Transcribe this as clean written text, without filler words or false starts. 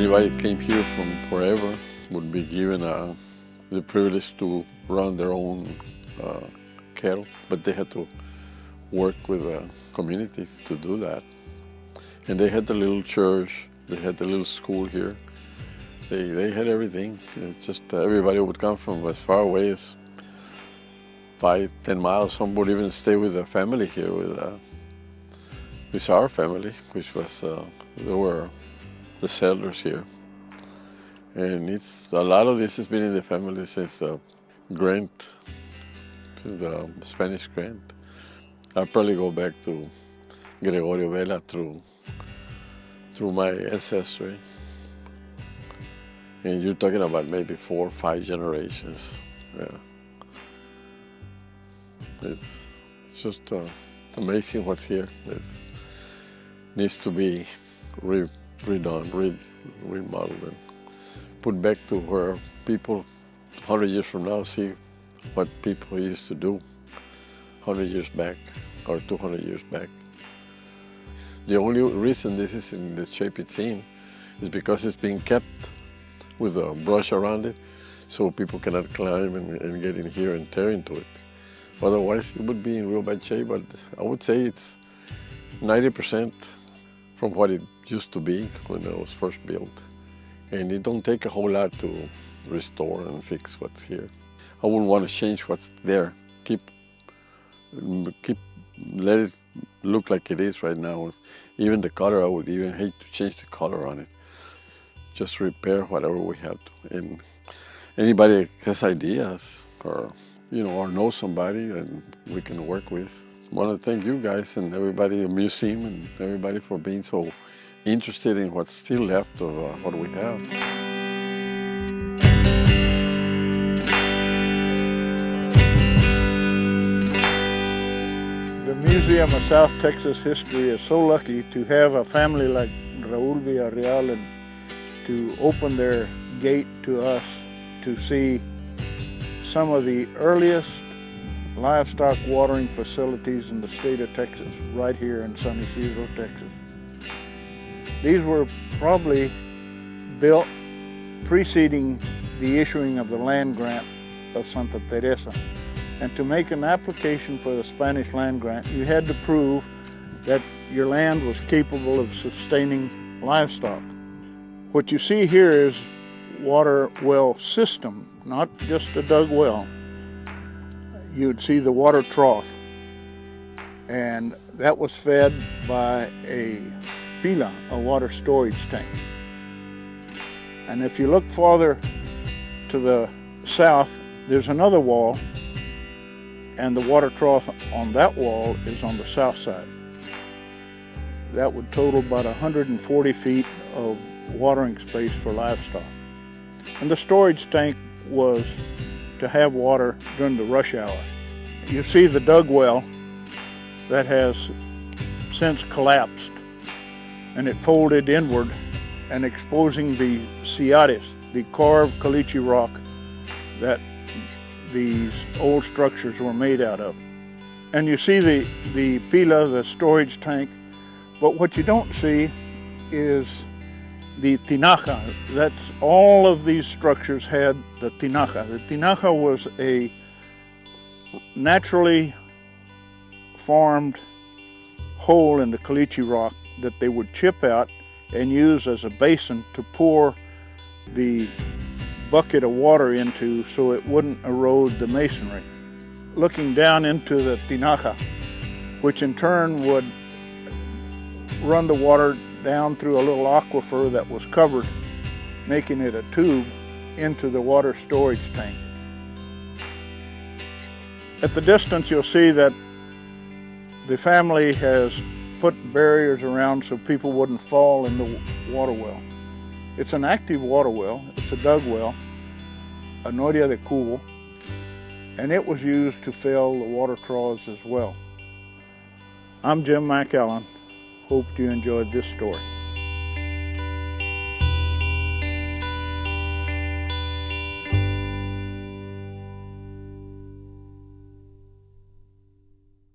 Anybody that came here from wherever would be given the privilege to run their own cattle, but they had to work with communities to do that. And they had the little church, they had the little school here. They had everything. Just everybody would come from as far away as 5-10 miles. Some would even stay with their family here, with our family, which was they were the settlers here. And a lot of this has been in the family since the Grant, the Spanish Grant. I'll probably go back to Gregorio Vela through my ancestry. And you're talking about maybe 4 or 5 generations. Yeah. It's just amazing what's here. It needs to be redone, remodeled, and put back to where people 100 years from now see what people used to do 100 years back or 200 years back. The only reason this is in the shape it's in is because it's being kept with a brush around it, so people cannot climb and get in here and tear into it. Otherwise, it would be in real bad shape, but I would say it's 90% from what it used to be when it was first built. And it don't take a whole lot to restore and fix what's here. I wouldn't want to change what's there. Let it look like it is right now. Even the color, I would even hate to change the color on it. Just repair whatever we have to. And anybody that has ideas or knows somebody and we can work with. I want to thank you guys and everybody, the museum and everybody for being so interested in what's still left of what we have. The Museum of South Texas History is so lucky to have a family like Raul Villarreal and to open their gate to us to see some of the earliest livestock watering facilities in the state of Texas, right here in San Isidro, Texas. These were probably built preceding the issuing of the land grant of Santa Teresa. And to make an application for the Spanish land grant, you had to prove that your land was capable of sustaining livestock. What you see here is water well system, not just a dug well. You'd see the water trough, and that was fed by a pila, a water storage tank. And if you look farther to the south, there's another wall, and the water trough on that wall is on the south side. That would total about 140 feet of watering space for livestock. And the storage tank was to have water during the rush hour. You see the dug well that has since collapsed, and it folded inward and exposing the ciatis, the carved caliche rock that these old structures were made out of. And you see the pila, the storage tank, but what you don't see is the tinaja. That's all of these structures had the tinaja. The tinaja was a naturally formed hole in the caliche rock that they would chip out and use as a basin to pour the bucket of water into so it wouldn't erode the masonry. Looking down into the tinaja, which in turn would run the water down through a little aquifer that was covered, making it a tube into the water storage tank. At the distance, you'll see that the family has put barriers around so people wouldn't fall in the water well. It's an active water well. It's a dug well, a noria de cubo, and it was used to fill the water troughs as well. I'm Jim McAllen. Hope you enjoyed this story.